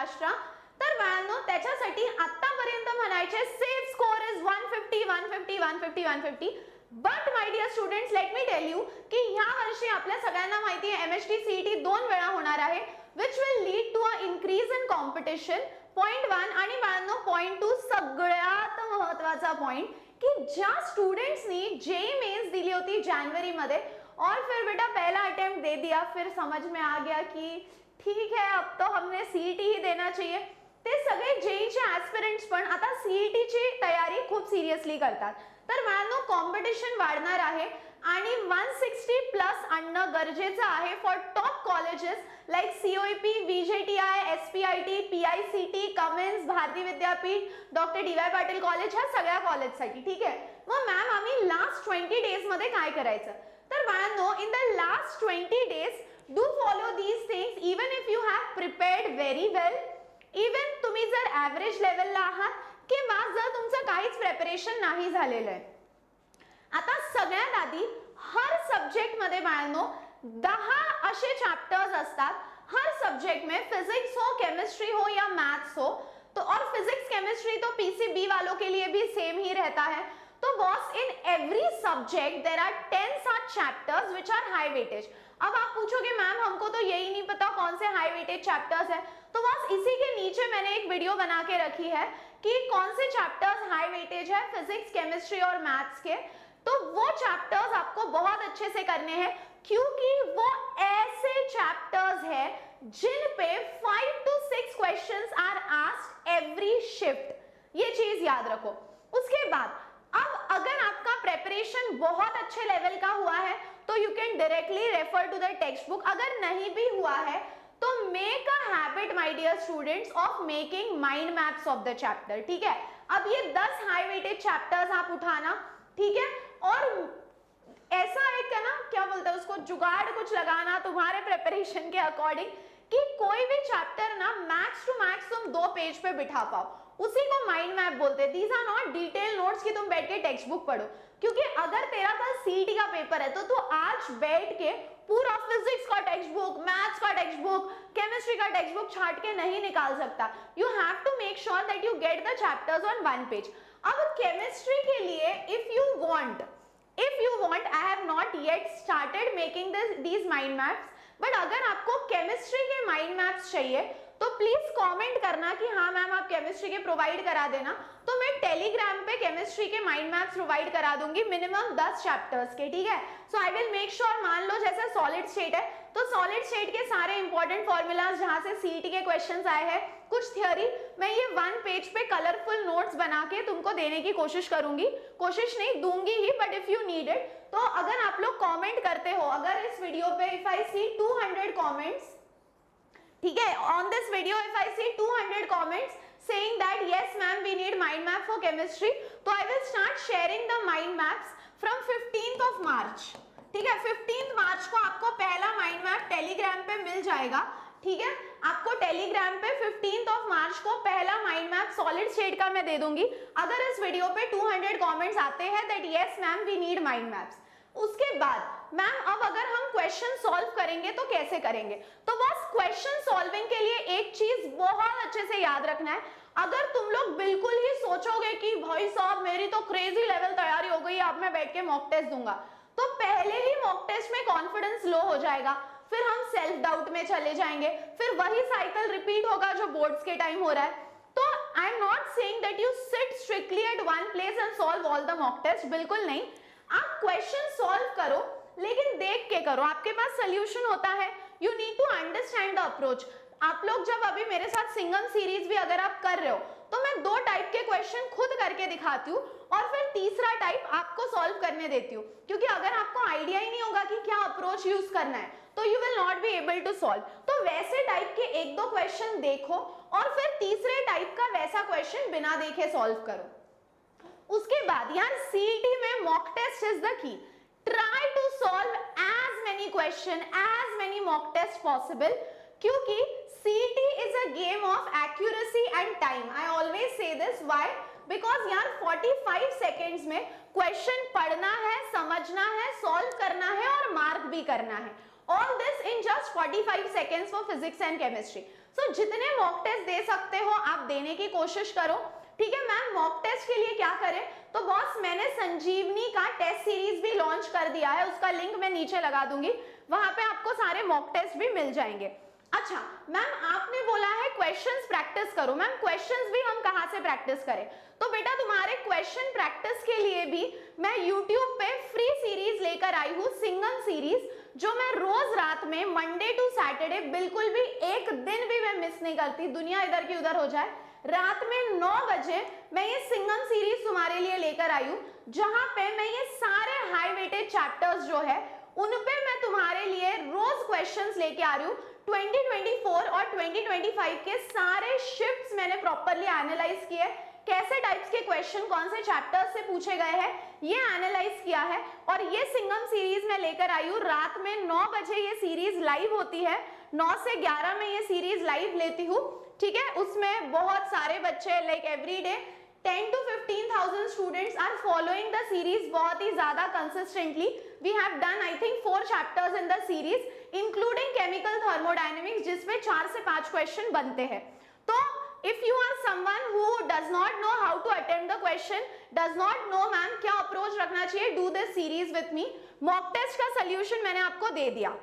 महाराष्ट्र. तर बाळांनो त्याच्यासाठी आतापर्यंत म्हणायचे safe score is 150 150 150 150. But my dear students, let me tell you की ह्या वर्षी आपल्या सगळ्यांना माहिती आहे MHT CET 2 वेळा होणार आहे, which will lead to a increase in competition. Point 1. आणि बाळांनो पॉइंट 2 सगळ्यात महत्वाचा पॉइंट कि ज्या स्टूडेंट्सनी जेईई मेंस दिली होती जनवरी मध्ये और फिर बेटा पहला अटेम्प्ट दे दिया, फिर समझ में आ गया कि ठीक है अब तो हमने CET ही देना चाहिए, ते सगळे जेईईचे ॲस्पिरंट्स पण आता CETची तयारी खूप सिरियसली करतात. तर बाळांनो कॉम्पिटिशन वाढणार आहे आणि 160 प्लस आणणं गरजेचं आहे for top colleges like COEP, VJTI, SPIT, PICT, Cummins, Bharati Vidyapeeth, doctor DY Patil college, ह्या सगळ्या कॉलेजसाठी. ठीक आहे. मग मॅम आम्ही लास्ट 20 डेज मध्ये काय करायचं? तर बाळांनो in the last 20 days do follow these things even if you have prepared very well. Even तुम्ही जर ॲव्हरेज लेवलला आहात किंवा जर तुमचं काहीच प्रिपरेशन नाही झालेलं आहे. आता सगळ्यात आधी हर सब्जेक्ट मध्ये बाळांनो 10 असे चैप्टर्स असतात हर सब्जेक्ट में, फिजिक्स हो, केमिस्ट्री हो या मैथ्स हो. तो और फिजिक्स केमिस्ट्री तो PCB वालों के लिए भी सेम ही रहता है. तो boss in every subject there are 10 such chapters which are high weightage. अब आप पूछोगे मैम हमको तो यही नहीं पता कौन से हाई वेटेज चैप्टर्स है, तो बस इसी के नीचे मैंने एक वीडियो बना के रखी है कि कौन से चैप्टर्स हाई वेटेज है फिजिक्स, केमिस्ट्री और मैथ्स के. तो वो चैप्टर्स आपको बहुत अच्छे से करने हैं क्योंकि वो ऐसे चैप्टर्स है जिन पे 5 to 6 questions are asked every shift. ये चीज याद रखो. उसके बाद अब अगर आपका प्रेपरेशन बहुत अच्छे लेवल का हुआ है तो you can directly refer to the text book. अगर नहीं भी हुआ है तो make a habit my dear students of making mind maps of the chapter. ठीक है. अब ये 10 हाई वेटेड चैप्टर्स आप उठाना. ठीक है. और ऐसा एक है ना, क्या बोलते हैं उसको, जुगाड़ कुछ लगाना तुम्हारे प्रिपरेशन के अकॉर्डिंग कि कोई भी चैप्टर ना मैक्स टू मैक्स तुम 2 पेज पे बिठा पाओ. उसी को माइंड मैप बोलते हैं. These are not detail notes कि तुम बैठ के टेक्स्ट बुक पढ़ो, क्योंकि अगर तेरा कल CET का पेपर है तो तू आज बैठ के पूरा फिजिक्स का टेक्स्ट बुक, मैथ्स का टेक्स्ट बुक, केमिस्ट्री का टेक्स्ट बुक छाट के नहीं निकाल सकता. You have to make sure that you get the chapters on 1 page. अब केमिस्ट्री के लिए if you want I have not yet started making these mind maps, but अगर आपको केमिस्ट्री के माइंड मैप्स चाहिए तो प्लीज कमेंट करना कि हाँ मैम आप केमिस्ट्री के प्रोवाइड करा देना, तो मैं टेलीग्राम पे केमिस्ट्री के माइंड मैप्स प्रोवाइड करा दूंगी मिनिमम 10 चैप्टर्स के. ठीक है. सो आई विल मेक श्योर, मान लो जैसे सॉलिड स्टेट है तो सॉलिड स्टेट के सारे इंपॉर्टेंट फॉर्मूलाज जहां से CET के क्वेश्चंस आए हैं, कुछ थ्योरी, मैं ये 1 पेज पे कलरफुल नोट्स बना के तुमको देने की कोशिश करूंगी. कोशिश नहीं दूंगी ही, but if you need it. तो अगर आप लोग कमेंट करते हो, अगर इस वीडियो पे इफ आई सी 200 कमेंट्स, ठीक है, on this video if I see 200 comments saying that yes ma'am we need mind map for chemistry, तो I will start sharing the mind maps from 15th of March. ठीक है. 15th मार्च को आपको पहला mind map Telegram पे मिल जाएगा. ठीक है. आपको टेलीग्राम पे 15th ऑफ मार्च को पहला माइंड मैप सॉलिड स्टेट का मैं दे दूंगी अगर इस वीडियो पे 200 कमेंट्स आते हैं that yes ma'am we need mind maps. उसके बाद मैम अब अगर हम क्वेश्चन सॉल्व करेंगे तो कैसे करेंगे? तो बस क्वेश्चन सॉल्विंग के लिए एक चीज बहुत अच्छे से याद रखना है. अगर तुम लोग बिल्कुल ही सोचोगे कि भाई साहब मेरी तो क्रेजी लेवल तैयारी हो गई, अब मैं बैठ के मॉक टेस्ट दूंगा, तो पहले ही मॉक टेस्ट में कॉन्फिडेंस लो हो जाएगा, फिर हम सेल्फ डाउट में चले जाएंगे, फिर वही साइकिल रिपीट होगा जो बोर्ड्स के टाइम हो रहा है. तो I am not saying that you sit strictly at one place and solve all the mock test. बिल्कुल नहीं. आप क्वेश्चन सॉल्व करो लेकिन देख के करो. आपके पास सोल्यूशन होता है. You need to understand the approach. आप लोग जब अभी मेरे साथ सिंगम सीरीज भी अगर आप कर रहे हो तो मैं 2 टाइप के क्वेश्चन खुद करके दिखाती हूँ और फिर तीसरा टाइप आपको सॉल्व करने देती हूँ, क्योंकि अगर आपको आइडिया ही नहीं होगा कि क्या अप्रोच यूज करना है तो you will not be able to solve. तो वैसे टाइप के 1-2 क्वेश्चन देखो और फिर तीसरे टाइप का वैसा क्वेश्चन बिना देखे सॉल्व करो. उसके बाद यार CET में mock test is the key. Try to solve as many question, as many mock test possible, क्योंकि CET is a game of accuracy and time. I always say this. Why? Because यार 45 seconds में question पढ़ना है, समझना है, solve करना है और मार्क भी करना है. All this in just 45 seconds for physics and chemistry. सो जितने मॉक टेस्ट दे सकते हो आप देने की कोशिश करो, ठीक है। मैम मॉक टेस्ट के लिए क्या करें, तो बॉस मैंने संजीवनी का टेस्ट सीरीज भी लॉन्च कर दिया है, उसका लिंक मैं नीचे लगा दूंगी, वहां पे आपको सारे मॉक टेस्ट भी मिल जाएंगे। अच्छा मैम आपने बोला है क्वेश्चंस प्रैक्टिस करो, मैम क्वेश्चंस भी हम कहाँ से प्रैक्टिस करें, तो बेटा तुम्हारे क्वेश्चन प्रैक्टिस के लिए भी मैं YouTube पे फ्री सीरीज लेकर आई हूँ, सिंगम सीरीज, जो मैं रोज रात में मंडे टू सैटरडे बिल्कुल भी एक दिन भी मैं मिस नहीं करती, दुनिया इधर की उधर हो जाए, रात में 9 बजे मैं ये सिंगम सीरीज तुम्हारे लिए लेकर आई हूँ, जहां पे मैं ये सारे हाई वेटेड चैप्टर्स जो है उन पे मैं तुम्हारे लिए रोज क्वेश्चंस लेके आ रही हूँ। 2024 और 2025 के सारे शिफ्ट्स मैंने प्रॉपरली एनालाइज किए, कैसे टाइप्स के क्वेश्चन कौन से चैप्टर्स से पूछे गए हैं ये एनालाइज किया है, और ये सिंगम सीरीज मैं लेकर आई हूँ। रात में 9 बजे ये सीरीज लाइव होती है, 9 से 11 में ये सीरीज लाइव लेती हूँ, ठीक है। उसमें बहुत सारे बच्चे like every day 10 to 15,000 students are following the series बहुत ही ज्यादा consistently. We have done I think 4 chapters in the series including chemical thermodynamics जिसमें 4 से 5 क्वेश्चन बनते हैं। तो if you are someone who does not know how to attend the question, does not know ma'am क्या approach रखना चाहिए, do this series with me. Mock test का solution मैंने आपको दे दिया।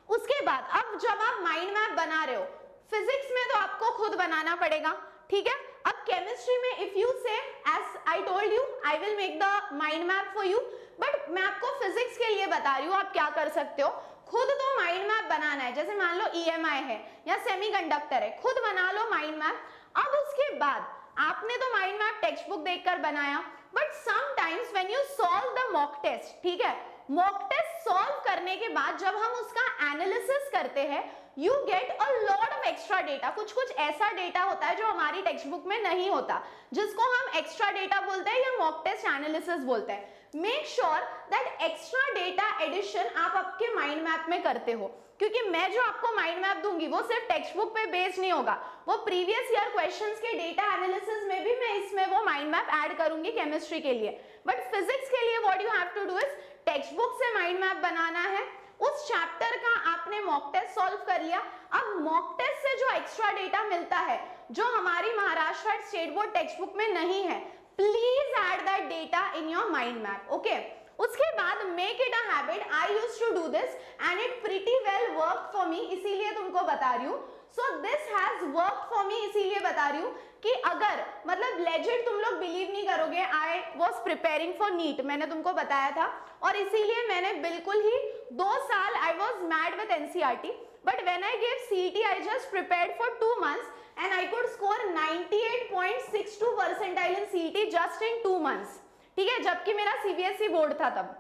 उसके बाद अब जब आप माइंड मैप बना रहे हो, फिजिक्स में तो आपको खुद बनाना पड़ेगा, ठीक है। अब केमिस्ट्री में if you say as I told you I will make the mind map for you, but मैं आपको फिजिक्स के लिए बता रही हूँ आप क्या कर सकते हो, खुद तो माइंड मैप बनाना है, जैसे मान लो EMI है या सेमीकंडक्टर है, खुद बना लो माइंड मैप। अब उसके बाद आपने तो माइंड मैप टेक्स्ट बुक देखकर बनाया, but sometimes when you solve the mock test, ठीक है, मॉक टेस्ट सॉल्व करने के बाद जब हम उसका एनालिसिस करते हैं you get a lot of extra data, कुछ कुछ ऐसा डेटा होता है जो हमारी टेक्स्ट बुक में नहीं होता, जिसको हम एक्स्ट्रा डेटा बोलते हैं या मॉक टेस्ट एनालिसिस बोलते हैं। Make sure that extra data addition आप आपके माइंड मैप में करते हो, क्योंकि मैं जो आपको माइंड मैप दूंगी वो सिर्फ टेक्स्ट बुक पे बेस्ड नहीं होगा, वो प्रीवियस ईयर क्वेश्चंस के डेटा एनालिसिस में भी मैं इसमें वो माइंड मैप ऐड करूंगी केमिस्ट्री के लिए। बट फिजिक्स के लिए what you have to do is text book से माइंड मैप बनाना है, उस चैप्टर का आपने मॉक टेस्ट सॉल्व कर लिया। अब मॉक टेस्ट से जो एक्स्ट्रा डेटा मिलता है जो हमारी Maharashtra state board text book में नहीं है, please add that data in your mind map, okay. उसके बाद make it a habit, I used to do this and it pretty well work for me, इसीलिए तुमको बता रही हूँ। So this has work for me, इसीलिए बता रही हूँ कि अगर मतलब लेजिट तुम लोग बिलीव नहीं करोगे, I was preparing for NEET, मैंने तुमको बताया था, और इसीलिए मैंने बिल्कुल ही 2 साल I was mad with NCERT, but when I gave CET I just prepared for 2 months and I could score 98.62 percentile in CET just in 2 months, ठीक है, जबकि मेरा CBSE बोर्ड था तब।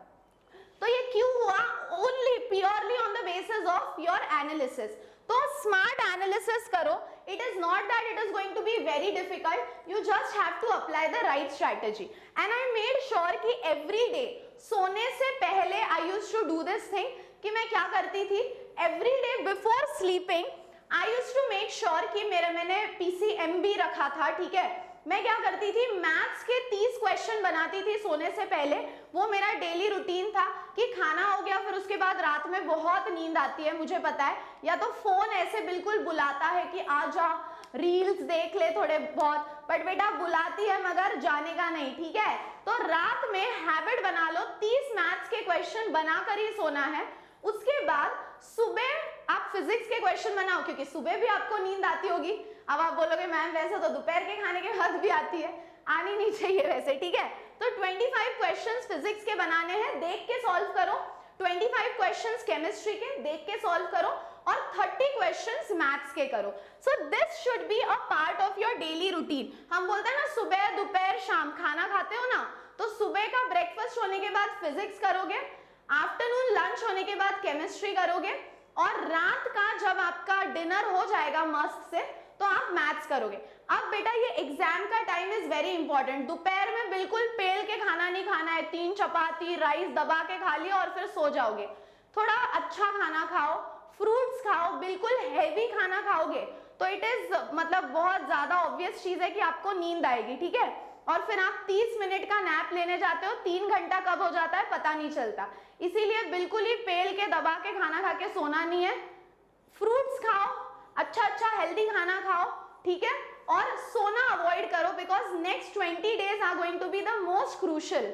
तो ये क्यों हुआ? Only purely on the basis of your analysis. तो स्मार्ट एनालिसिस करो, it is not that it is going to be very difficult, you just have to apply the right strategy. And I made sure कि every day सोने से पहले I used to do this thing, कि मैं क्या करती थी, every day before sleeping I used to make sure कि मैंने PCMB रखा था, ठीक है। मैं क्या करती थी, मैथ्स के 30 क्वेश्चन बनाती थी सोने से पहले, वो मेरा डेली रूटीन था। कि खाना हो गया, फिर उसके बाद रात में बहुत नींद आती है, मुझे पता है, या तो फोन ऐसे बिल्कुल बुलाता है कि आ जा रील्स देख ले थोड़े बहुत, बट बेटा बुलाती है मगर जाने का नहीं, ठीक है। तो रात में हैबिट बना लो, 30 मैथ्स के क्वेश्चन बनाकर ही सोना है। उसके बाद सुबह आप फिजिक्स के क्वेश्चन बनाओ, क्योंकि सुबह भी आपको नींद आती होगी। अब आप बोलोगे मैम वैसे तो दोपहर के खाने के बाद भी आती है, आनी नहीं चाहिए वैसे, ठीक है। तो 25 क्वेश्चंस फिजिक्स के बनाने हैं, देख के सॉल्व करो, 25 क्वेश्चंस केमिस्ट्री के देख के सॉल्व करो, और 30 क्वेश्चंस मैथ्स के करो। So this should be a part of your daily routine. हम बोलते हैं ना सुबह दोपहर शाम खाना खाते हो ना, तो सुबह का ब्रेकफास्ट होने के बाद फिजिक्स करोगे, आफ्टरनून लंच होने के बाद केमिस्ट्री करोगे, और रात का जब आपका डिनर हो जाएगा मस्त से तो आप मैथ्स करोगे। अब बेटा ये एग्जाम का टाइम इज वेरी इंपॉर्टेंट, दोपहर में बिल्कुल पेल के खाना नहीं खाना है, 3 चपाती राइस दबा के खा लिया और फिर सो जाओगे। थोड़ा अच्छा खाना खाओ, फ्रूट्स खाओ, बिल्कुल हैवी खाना खाओगे तो इट इज मतलब बहुत ज्यादा ऑब्वियस चीज है कि आपको नींद आएगी, ठीक है। और फिर आप 30 मिनट का नैप लेने जाते हो, 3 घंटा कब हो जाता है पता नहीं चलता। इसीलिए बिल्कुल ही पेल के दबा के खाना खा के सोना नहीं है। फ्रूट्स खाओ, अच्छा अच्छा हेल्दी खाना खाओ, ठीक है, और सोना अवॉइड करो because next 20 days are going to be the most crucial.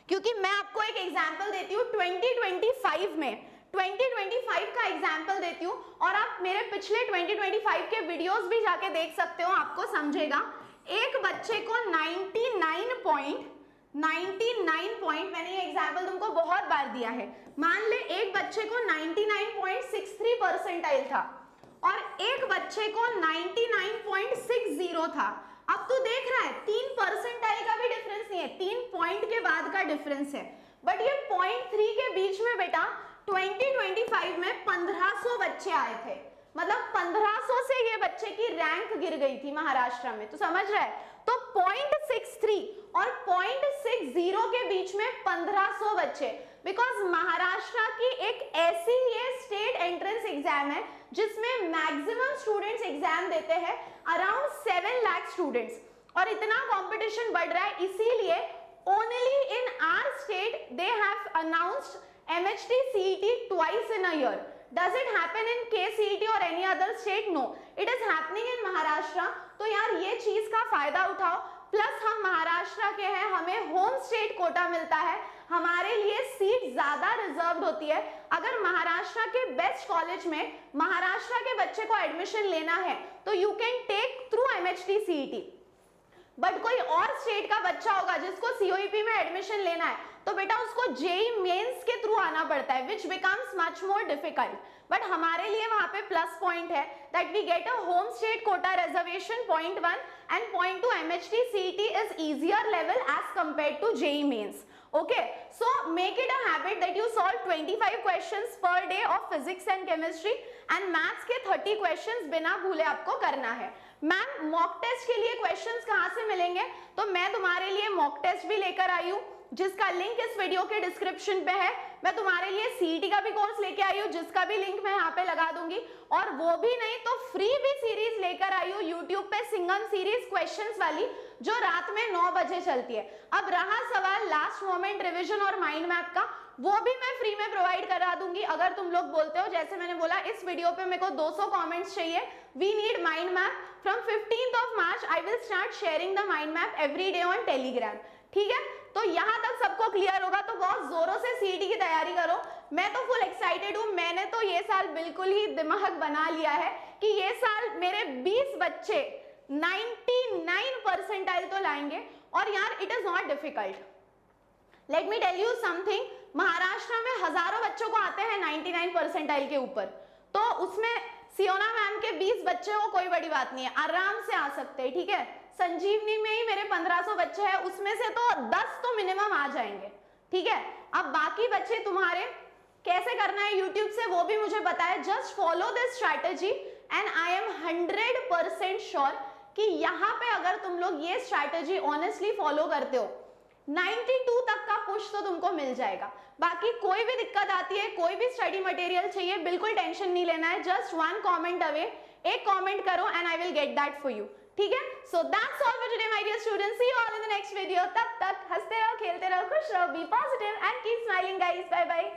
क्योंकि मैं आपको एक एग्जांपल देती हूँ 2025 में, 2025 का एग्जांपल देती हूँ और आप मेरे पिछले 2025 के वीडियोस भी जाके देख सकते हो, आपको समझेगा। एक बच्चे को 99 पॉइंट, मैंने ये एग्जांपल तुमको बहुत बार दिया है, मान ले एक बच्चे को 99.63 परसेंटाइल था और एक बच्चे को 99.60 था। अब तू देख रहा है 3 परसेंटाइल का भी डिफरेंस नहीं है, 3 पॉइंट के बाद का डिफरेंस है, बट ये 0.3 के बीच में बेटा 2025 में 1500 बच्चे आए थे, मतलब 1500 से ये बच्चे की रैंक गिर गई थी महाराष्ट्र में, तो समझ रहा है। तो 0.63 और 0.60 के बीच में 1500 बच्चे, बिकॉज महाराष्ट्र की एक ऐसी ये स्टेट एंट्रेंस एग्जाम है जिसमें मैक्सिमम स्टूडेंट्स एग्जाम देते हैं, अराउंड 7 लाख स्टूडेंट्स, और इतना कंपटीशन बढ़ रहा है, इसीलिए only in our state they have announced MHT CET twice in a year. Does it happen in KCET or any other state? No, it is happening in Maharashtra. तो यार ये चीज का फायदा उठाओ, प्लस हम महाराष्ट्र के हैं, हमें होम स्टेट कोटा मिलता है, हमारे लिए सीट ज्यादा रिजर्व्ड होती है। अगर महाराष्ट्र के बेस्ट कॉलेज में महाराष्ट्र के बच्चे को एडमिशन लेना है तो you can take through MHT CET, but कोई और स्टेट का बच्चा होगा जिसको COEP में एडमिशन लेना है तो बेटा उसको JEE मेंस के थ्रू आना पड़ता है, which becomes much more difficult. But हमारे लिए वहां पे प्लस पॉइंट है that we get a home state quota reservation, point 1, and point 2 MHT CET is easier level as compared to JEE mains. Okay, so make it a habit that you solve 25 questions per day of physics and chemistry and maths के 30 questions बिना भूले आपको करना है। Ma'am mock test के लिए questions कहाँ से मिलेंगे? तो मैं तुम्हारे लिए मॉक टेस्ट भी लेकर आई हूँ जिसका लिंक इस वीडियो के डिस्क्रिप्शन पे है। मैं तुम्हारे लिए CET का भी कोर्स लेके आई हूँ जिसका भी लिंक मैं यहाँ पे लगा दूंगी, और वो भी नहीं तो फ्री भी सीरीज लेकर आई हूँ यूट्यूब पे, सिंगम सीरीज क्वेश्चंस वाली, जो रात में 9 बजे चलती है। अब रहा सवाल लास्ट मोमेंट रिवीजन और माइंड मैप का, वो भी मैं फ्री में प्रोवाइड करा दूंगी अगर तुम लोग बोलते हो। जैसे मैंने बोला इस वीडियो पे मेरे को 200 कमेंट्स चाहिए, we need mind map. From 15th of March I will start sharing the mind map every day on Telegram, ठीक है। तो यहाँ तक सबको क्लियर होगा, तो बहुत जोरों से CET की तैयारी करो। मैं तो फुल एक्साइटेड हूँ, मैंने तो ये साल बिल्कुल ही दिमाग बना लिया है कि ये साल मेरे 20 बच्चे 99 परसेंटाइल तो लाएंगे, और यार it is not difficult. Let me tell you something, Maharashtra में हजारों बच्चों को आते हैं 99 परसेंटाइल के ऊपर, तो उसमें सियोना मैम के 20 बच्चे हो कोई बड़ी बात नहीं है, आराम से आ सकते हैं, ठीक है। संजीवनी में ही मेरे 1500 बच्चे हैं, उसमें से तो 10 तो मिनिमम आ जाएंगे, ठीक है। अब बाकी बच्चे तुम्हारे कैसे करना है यूट्यूब से वो भी मुझे पता है, just follow this strategy and I am 100% sure कि यहाँ पे अगर तुम लोग ये स्ट्रैटेजी ऑनेस्टली फॉलो करते हो 92 तक का पुश तो तुमको मिल जाएगा। बाकी कोई भी दिक्कत आती है, कोई भी स्टडी मटेरियल चाहिए, बिल्कुल टेंशन नहीं लेना है, जस्ट 1 कमेंट अवे, एक कमेंट करो and I will get that for you, ठीक है। So that's all for today my dear students, see you all in the next video. तब तक हंसते रहो, खेलते रहो, खुश रहो, be positive and keep smiling guys, bye bye.